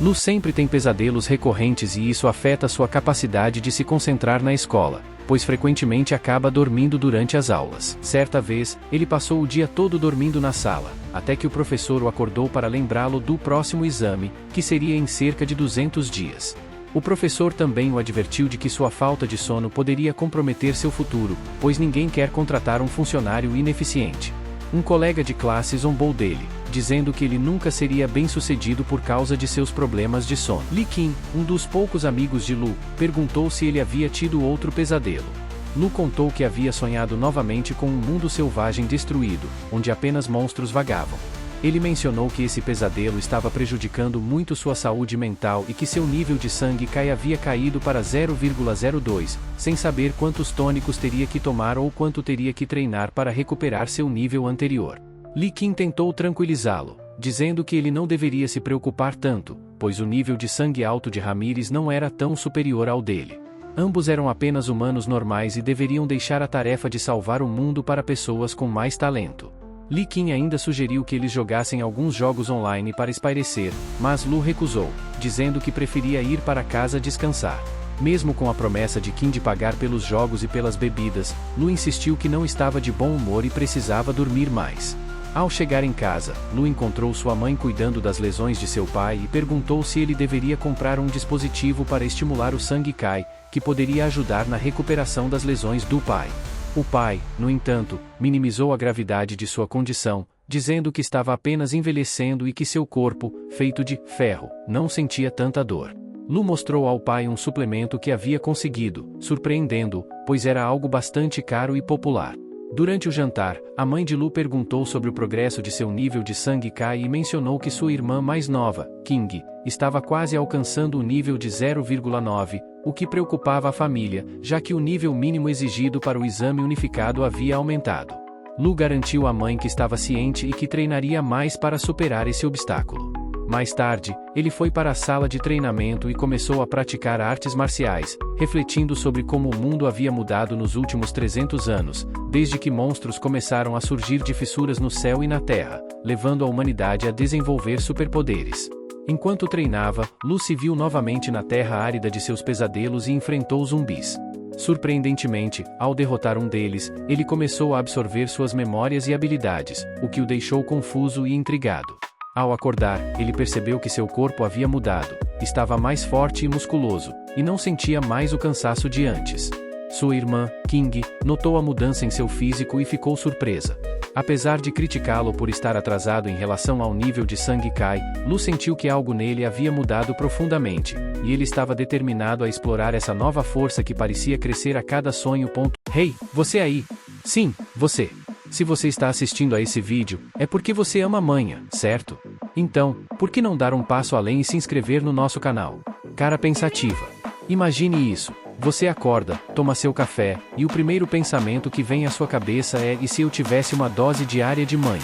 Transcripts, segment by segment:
Lu sempre tem pesadelos recorrentes e isso afeta sua capacidade de se concentrar na escola, pois frequentemente acaba dormindo durante as aulas. Certa vez, ele passou o dia todo dormindo na sala, até que o professor o acordou para lembrá-lo do próximo exame, que seria em cerca de 200 dias. O professor também o advertiu de que sua falta de sono poderia comprometer seu futuro, pois ninguém quer contratar um funcionário ineficiente. Um colega de classe zombou dele, dizendo que ele nunca seria bem-sucedido por causa de seus problemas de sono. Lee Kim, um dos poucos amigos de Lu, perguntou se ele havia tido outro pesadelo. Lu contou que havia sonhado novamente com um mundo selvagem destruído, onde apenas monstros vagavam. Ele mencionou que esse pesadelo estava prejudicando muito sua saúde mental e que seu nível de sangue Kai havia caído para 0,02, sem saber quantos tônicos teria que tomar ou quanto teria que treinar para recuperar seu nível anterior. Lee Kim tentou tranquilizá-lo, dizendo que ele não deveria se preocupar tanto, pois o nível de sangue alto de Ramírez não era tão superior ao dele. Ambos eram apenas humanos normais e deveriam deixar a tarefa de salvar o mundo para pessoas com mais talento. Lee Kim ainda sugeriu que eles jogassem alguns jogos online para espairecer, mas Lu recusou, dizendo que preferia ir para casa descansar. Mesmo com a promessa de Kim de pagar pelos jogos e pelas bebidas, Lu insistiu que não estava de bom humor e precisava dormir mais. Ao chegar em casa, Lu encontrou sua mãe cuidando das lesões de seu pai e perguntou se ele deveria comprar um dispositivo para estimular o sangue Kai, que poderia ajudar na recuperação das lesões do pai. O pai, no entanto, minimizou a gravidade de sua condição, dizendo que estava apenas envelhecendo e que seu corpo, feito de ferro, não sentia tanta dor. Lu mostrou ao pai um suplemento que havia conseguido, surpreendendo-o, pois era algo bastante caro e popular. Durante o jantar, a mãe de Lu perguntou sobre o progresso de seu nível de sangue Kai e mencionou que sua irmã mais nova, King, estava quase alcançando o nível de 0,9, o que preocupava a família, já que o nível mínimo exigido para o exame unificado havia aumentado. Lu garantiu à mãe que estava ciente e que treinaria mais para superar esse obstáculo. Mais tarde, ele foi para a sala de treinamento e começou a praticar artes marciais, refletindo sobre como o mundo havia mudado nos últimos 300 anos, desde que monstros começaram a surgir de fissuras no céu e na terra, levando a humanidade a desenvolver superpoderes. Enquanto treinava, Lu se viu novamente na terra árida de seus pesadelos e enfrentou zumbis. Surpreendentemente, ao derrotar um deles, ele começou a absorver suas memórias e habilidades, o que o deixou confuso e intrigado. Ao acordar, ele percebeu que seu corpo havia mudado, estava mais forte e musculoso, e não sentia mais o cansaço de antes. Sua irmã, King, notou a mudança em seu físico e ficou surpresa. Apesar de criticá-lo por estar atrasado em relação ao nível de sangue Kai, Lu sentiu que algo nele havia mudado profundamente, e ele estava determinado a explorar essa nova força que parecia crescer a cada sonho. Hey, você aí! Sim, você! Se você está assistindo a esse vídeo, é porque você ama manha, certo? Então, por que não dar um passo além e se inscrever no nosso canal? Cara pensativa. Imagine isso. Você acorda, toma seu café, e o primeiro pensamento que vem à sua cabeça é: e se eu tivesse uma dose diária de manha?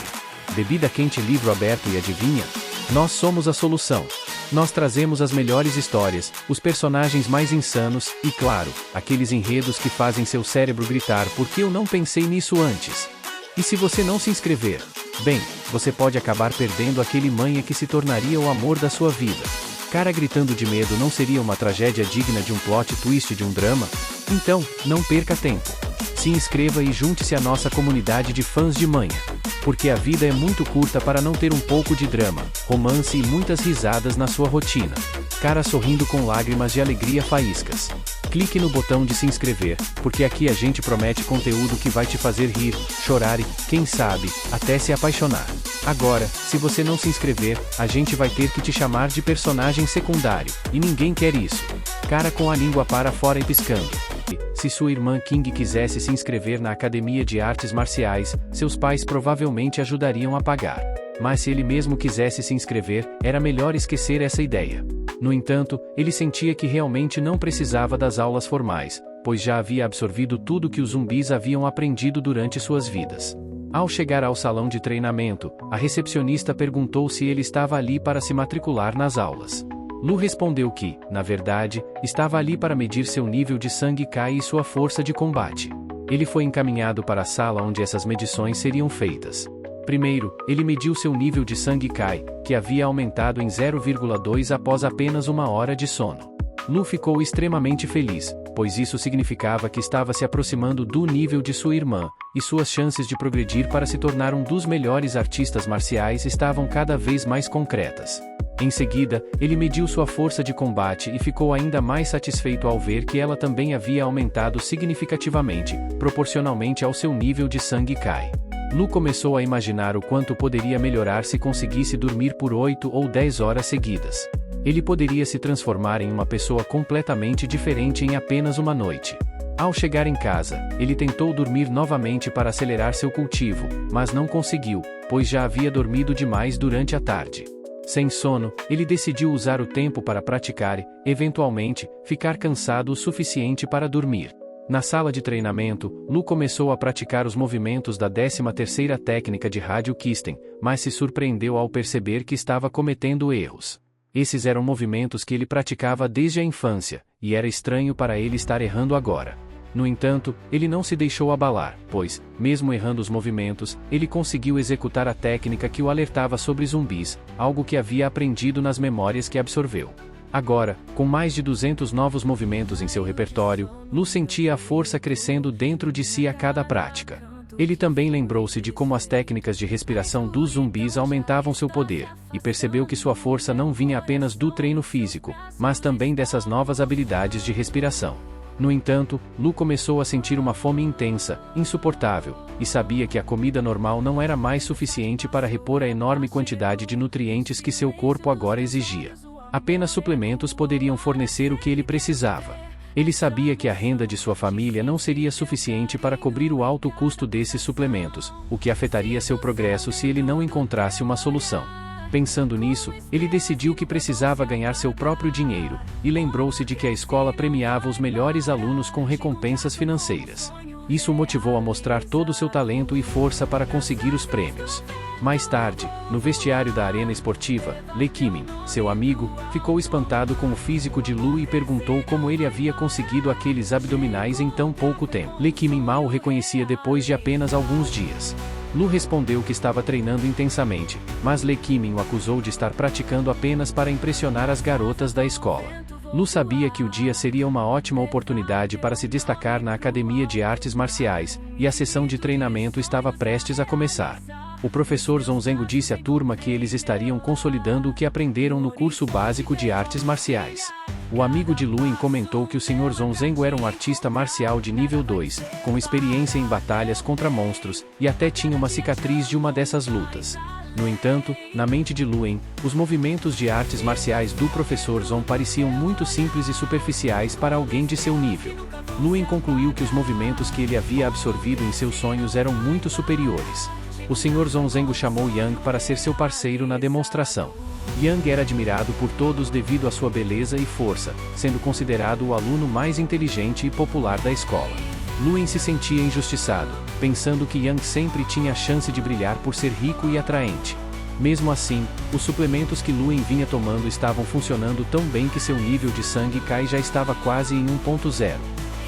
Bebida quente, livro aberto e adivinha? Nós somos a solução. Nós trazemos as melhores histórias, os personagens mais insanos, e claro, aqueles enredos que fazem seu cérebro gritar: por que eu não pensei nisso antes? E se você não se inscrever? Bem, você pode acabar perdendo aquele manha que se tornaria o amor da sua vida. Cara gritando de medo não seria uma tragédia digna de um plot twist de um drama? Então, não perca tempo. Se inscreva e junte-se à nossa comunidade de fãs de manha. Porque a vida é muito curta para não ter um pouco de drama, romance e muitas risadas na sua rotina. Cara sorrindo com lágrimas de alegria faíscas. Clique no botão de se inscrever, porque aqui a gente promete conteúdo que vai te fazer rir, chorar e, quem sabe, até se apaixonar. Agora, se você não se inscrever, a gente vai ter que te chamar de personagem secundário, e ninguém quer isso. Cara com a língua para fora e piscando. Se sua irmã King quisesse se inscrever na Academia de Artes Marciais, seus pais provavelmente ajudariam a pagar. Mas se ele mesmo quisesse se inscrever, era melhor esquecer essa ideia. No entanto, ele sentia que realmente não precisava das aulas formais, pois já havia absorvido tudo que os zumbis haviam aprendido durante suas vidas. Ao chegar ao salão de treinamento, a recepcionista perguntou se ele estava ali para se matricular nas aulas. Lu respondeu que, na verdade, estava ali para medir seu nível de sangue Kai e sua força de combate. Ele foi encaminhado para a sala onde essas medições seriam feitas. Primeiro, ele mediu seu nível de sangue Kai, que havia aumentado em 0,2 após apenas uma hora de sono. Lu ficou extremamente feliz, pois isso significava que estava se aproximando do nível de sua irmã, e suas chances de progredir para se tornar um dos melhores artistas marciais estavam cada vez mais concretas. Em seguida, ele mediu sua força de combate e ficou ainda mais satisfeito ao ver que ela também havia aumentado significativamente, proporcionalmente ao seu nível de sangue Kai. Lu começou a imaginar o quanto poderia melhorar se conseguisse dormir por 8 ou 10 horas seguidas. Ele poderia se transformar em uma pessoa completamente diferente em apenas uma noite. Ao chegar em casa, ele tentou dormir novamente para acelerar seu cultivo, mas não conseguiu, pois já havia dormido demais durante a tarde. Sem sono, ele decidiu usar o tempo para praticar e, eventualmente, ficar cansado o suficiente para dormir. Na sala de treinamento, Lu começou a praticar os movimentos da 13ª técnica de rádio Kisten, mas se surpreendeu ao perceber que estava cometendo erros. Esses eram movimentos que ele praticava desde a infância, e era estranho para ele estar errando agora. No entanto, ele não se deixou abalar, pois, mesmo errando os movimentos, ele conseguiu executar a técnica que o alertava sobre zumbis, algo que havia aprendido nas memórias que absorveu. Agora, com mais de 200 novos movimentos em seu repertório, Lu sentia a força crescendo dentro de si a cada prática. Ele também lembrou-se de como as técnicas de respiração dos zumbis aumentavam seu poder, e percebeu que sua força não vinha apenas do treino físico, mas também dessas novas habilidades de respiração. No entanto, Lu começou a sentir uma fome intensa, insuportável, e sabia que a comida normal não era mais suficiente para repor a enorme quantidade de nutrientes que seu corpo agora exigia. Apenas suplementos poderiam fornecer o que ele precisava. Ele sabia que a renda de sua família não seria suficiente para cobrir o alto custo desses suplementos, o que afetaria seu progresso se ele não encontrasse uma solução. Pensando nisso, ele decidiu que precisava ganhar seu próprio dinheiro, e lembrou-se de que a escola premiava os melhores alunos com recompensas financeiras. Isso o motivou a mostrar todo o seu talento e força para conseguir os prêmios. Mais tarde, no vestiário da arena esportiva, Lee Kimin, seu amigo, ficou espantado com o físico de Lu e perguntou como ele havia conseguido aqueles abdominais em tão pouco tempo. Lee Kimin mal o reconhecia depois de apenas alguns dias. Lu respondeu que estava treinando intensamente, mas Lee Kimin o acusou de estar praticando apenas para impressionar as garotas da escola. Lu sabia que o dia seria uma ótima oportunidade para se destacar na Academia de Artes Marciais, e a sessão de treinamento estava prestes a começar. O professor Zonzengo disse à turma que eles estariam consolidando o que aprenderam no curso básico de artes marciais. O amigo de Luen comentou que o Sr. Zonzengo era um artista marcial de nível 2, com experiência em batalhas contra monstros, e até tinha uma cicatriz de uma dessas lutas. No entanto, na mente de Luen, os movimentos de artes marciais do professor Zon pareciam muito simples e superficiais para alguém de seu nível. Luen concluiu que os movimentos que ele havia absorvido em seus sonhos eram muito superiores. O Sr. Zonzengo chamou Yang para ser seu parceiro na demonstração. Yang era admirado por todos devido à sua beleza e força, sendo considerado o aluno mais inteligente e popular da escola. Luen se sentia injustiçado, pensando que Yang sempre tinha a chance de brilhar por ser rico e atraente. Mesmo assim, os suplementos que Luen vinha tomando estavam funcionando tão bem que seu nível de sangue Kai já estava quase em 1.0.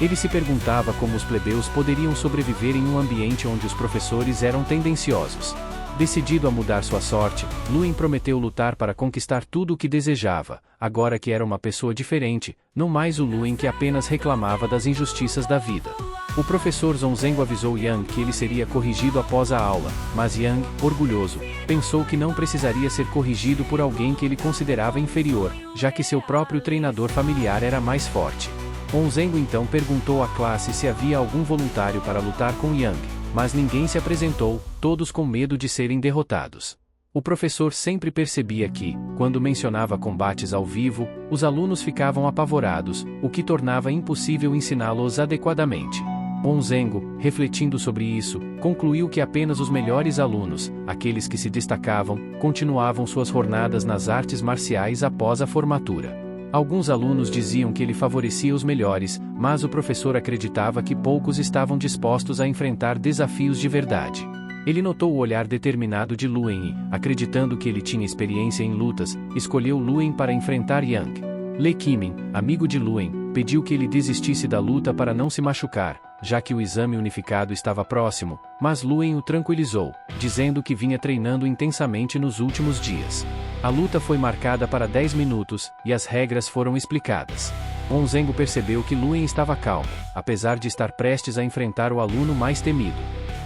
Ele se perguntava como os plebeus poderiam sobreviver em um ambiente onde os professores eram tendenciosos. Decidido a mudar sua sorte, Luen prometeu lutar para conquistar tudo o que desejava, agora que era uma pessoa diferente, não mais o Luen que apenas reclamava das injustiças da vida. O professor Zonzengo avisou Yang que ele seria corrigido após a aula, mas Yang, orgulhoso, pensou que não precisaria ser corrigido por alguém que ele considerava inferior, já que seu próprio treinador familiar era mais forte. Zonzengo então perguntou à classe se havia algum voluntário para lutar com Yang, mas ninguém se apresentou, todos com medo de serem derrotados. O professor sempre percebia que, quando mencionava combates ao vivo, os alunos ficavam apavorados, o que tornava impossível ensiná-los adequadamente. Zonzengo, refletindo sobre isso, concluiu que apenas os melhores alunos, aqueles que se destacavam, continuavam suas jornadas nas artes marciais após a formatura. Alguns alunos diziam que ele favorecia os melhores, mas o professor acreditava que poucos estavam dispostos a enfrentar desafios de verdade. Ele notou o olhar determinado de Luen e, acreditando que ele tinha experiência em lutas, escolheu Luen para enfrentar Yang. Lee Kimin, amigo de Luen, pediu que ele desistisse da luta para não se machucar, já que o exame unificado estava próximo, mas Luen o tranquilizou, dizendo que vinha treinando intensamente nos últimos dias. A luta foi marcada para 10 minutos, e as regras foram explicadas. Onzengo percebeu que Luen estava calmo, apesar de estar prestes a enfrentar o aluno mais temido.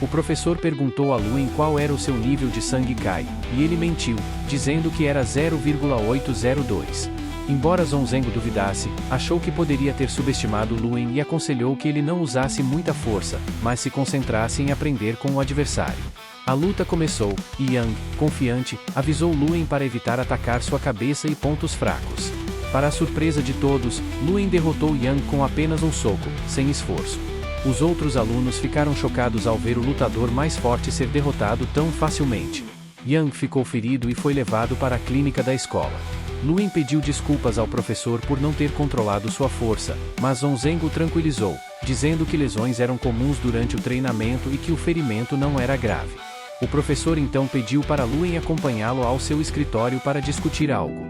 O professor perguntou a Luen qual era o seu nível de sangue Kai, e ele mentiu, dizendo que era 0,802. Embora Onzengo duvidasse, achou que poderia ter subestimado Luen e aconselhou que ele não usasse muita força, mas se concentrasse em aprender com o adversário. A luta começou, e Yang, confiante, avisou Luen para evitar atacar sua cabeça e pontos fracos. Para a surpresa de todos, Luen derrotou Yang com apenas um soco, sem esforço. Os outros alunos ficaram chocados ao ver o lutador mais forte ser derrotado tão facilmente. Yang ficou ferido e foi levado para a clínica da escola. Luen pediu desculpas ao professor por não ter controlado sua força, mas Onzengo o tranquilizou, dizendo que lesões eram comuns durante o treinamento e que o ferimento não era grave. O professor então pediu para Luen acompanhá-lo ao seu escritório para discutir algo.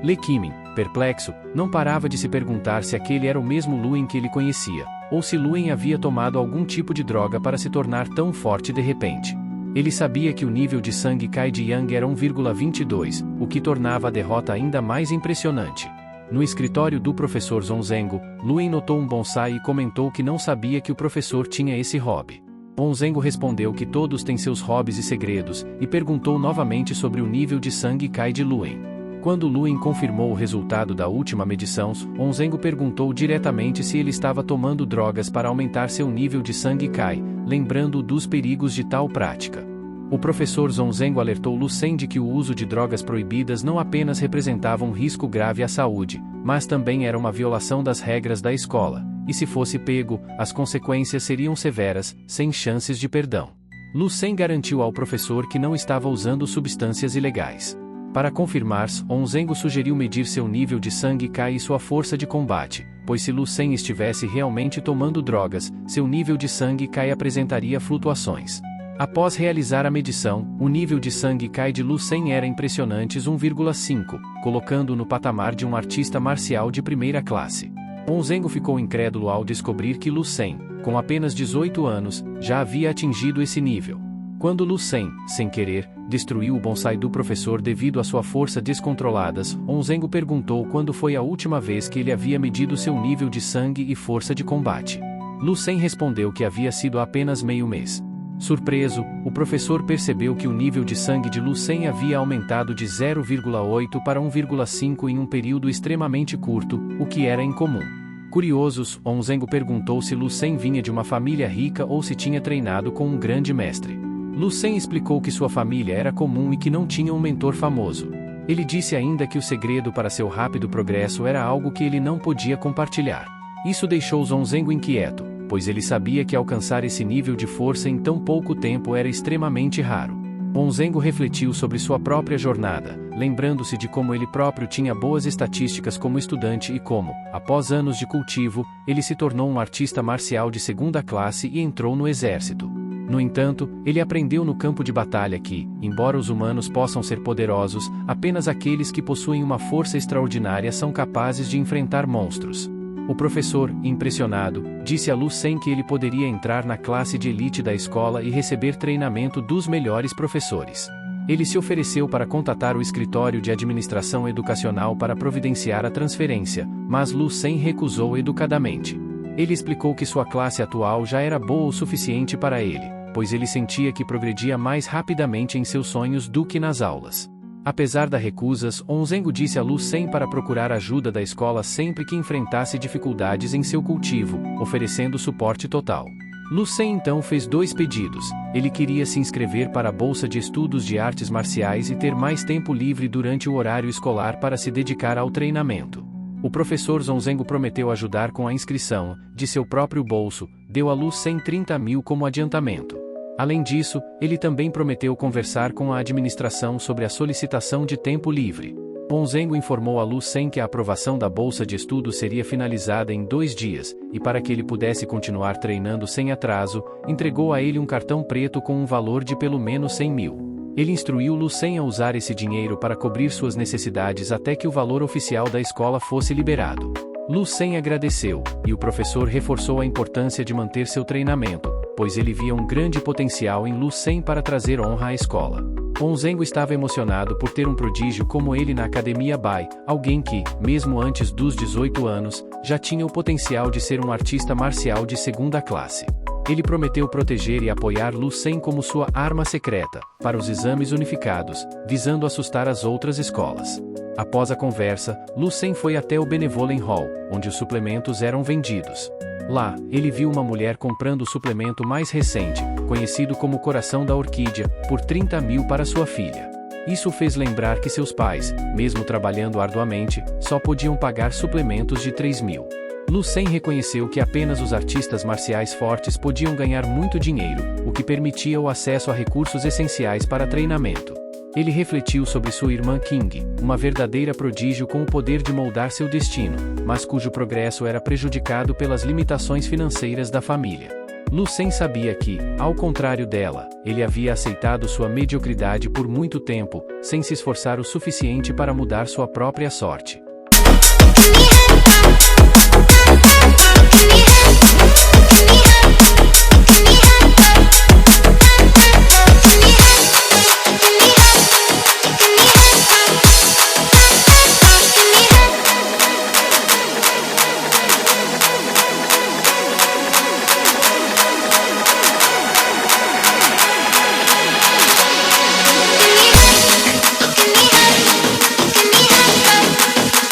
Le Qimin, perplexo, não parava de se perguntar se aquele era o mesmo Luen que ele conhecia, ou se Luen havia tomado algum tipo de droga para se tornar tão forte de repente. Ele sabia que o nível de sangue Kai de Yang era 1,22, o que tornava a derrota ainda mais impressionante. No escritório do professor Onzengo, Luen notou um bonsai e comentou que não sabia que o professor tinha esse hobby. Onzengo respondeu que todos têm seus hobbies e segredos, e perguntou novamente sobre o nível de sangue Kai de Luen. Quando Luen confirmou o resultado da última medição, Onzengo perguntou diretamente se ele estava tomando drogas para aumentar seu nível de sangue Kai, lembrando-o dos perigos de tal prática. O professor Onzengo alertou Lucen de que o uso de drogas proibidas não apenas representava um risco grave à saúde, mas também era uma violação das regras da escola, e se fosse pego, as consequências seriam severas, sem chances de perdão. Lucen garantiu ao professor que não estava usando substâncias ilegais. Para confirmar, Onzengo sugeriu medir seu nível de sangue Kai e sua força de combate, pois se Lucen estivesse realmente tomando drogas, seu nível de sangue Kai apresentaria flutuações. Após realizar a medição, o nível de sangue Kai de Lucen era impressionantes 1,5, colocando-o no patamar de um artista marcial de primeira classe. Onzengo ficou incrédulo ao descobrir que Lucen, com apenas 18 anos, já havia atingido esse nível. Quando Lucen, sem querer, destruiu o bonsai do professor devido à sua força descontroladas, Onzengo perguntou quando foi a última vez que ele havia medido seu nível de sangue e força de combate. Lucen respondeu que havia sido há apenas meio mês. Surpreso, o professor percebeu que o nível de sangue de Lucen havia aumentado de 0,8 para 1,5 em um período extremamente curto, o que era incomum. Curiosos, Onzengo perguntou se Lucen vinha de uma família rica ou se tinha treinado com um grande mestre. Lucen explicou que sua família era comum e que não tinha um mentor famoso. Ele disse ainda que o segredo para seu rápido progresso era algo que ele não podia compartilhar. Isso deixou Onzengo inquieto, pois ele sabia que alcançar esse nível de força em tão pouco tempo era extremamente raro. Onzengo refletiu sobre sua própria jornada, lembrando-se de como ele próprio tinha boas estatísticas como estudante e como, após anos de cultivo, ele se tornou um artista marcial de segunda classe e entrou no exército. No entanto, ele aprendeu no campo de batalha que, embora os humanos possam ser poderosos, apenas aqueles que possuem uma força extraordinária são capazes de enfrentar monstros. O professor, impressionado, disse a Lucen que ele poderia entrar na classe de elite da escola e receber treinamento dos melhores professores. Ele se ofereceu para contatar o escritório de administração educacional para providenciar a transferência, mas Lucen recusou educadamente. Ele explicou que sua classe atual já era boa o suficiente para ele, pois ele sentia que progredia mais rapidamente em seus sonhos do que nas aulas. Apesar das recusas, Onzengo disse a Lucen para procurar ajuda da escola sempre que enfrentasse dificuldades em seu cultivo, oferecendo suporte total. Lucen então fez 2 pedidos. Ele queria se inscrever para a bolsa de estudos de artes marciais e ter mais tempo livre durante o horário escolar para se dedicar ao treinamento. O professor Onzengo prometeu ajudar com a inscrição, de seu próprio bolso, deu a Lucen 30 mil como adiantamento. Além disso, ele também prometeu conversar com a administração sobre a solicitação de tempo livre. Onzengo informou a Lucen que a aprovação da bolsa de estudos seria finalizada em 2 dias, e para que ele pudesse continuar treinando sem atraso, entregou a ele um cartão preto com um valor de pelo menos 100 mil. Ele instruiu Lucen a usar esse dinheiro para cobrir suas necessidades até que o valor oficial da escola fosse liberado. Lu Sen agradeceu, e o professor reforçou a importância de manter seu treinamento, pois ele via um grande potencial em Lu Sen para trazer honra à escola. Onzengo estava emocionado por ter um prodígio como ele na Academia Bai, alguém que, mesmo antes dos 18 anos, já tinha o potencial de ser um artista marcial de segunda classe. Ele prometeu proteger e apoiar Lu Sen como sua arma secreta, para os exames unificados, visando assustar as outras escolas. Após a conversa, Lu Sen foi até o Benevolent Hall, onde os suplementos eram vendidos. Lá, ele viu uma mulher comprando o suplemento mais recente, conhecido como Coração da Orquídea, por 30 mil para sua filha. Isso o fez lembrar que seus pais, mesmo trabalhando arduamente, só podiam pagar suplementos de 3 mil. Lu Sen reconheceu que apenas os artistas marciais fortes podiam ganhar muito dinheiro, o que permitia o acesso a recursos essenciais para treinamento. Ele refletiu sobre sua irmã King, uma verdadeira prodígio com o poder de moldar seu destino, mas cujo progresso era prejudicado pelas limitações financeiras da família. Lu Sen sabia que, ao contrário dela, ele havia aceitado sua mediocridade por muito tempo, sem se esforçar o suficiente para mudar sua própria sorte.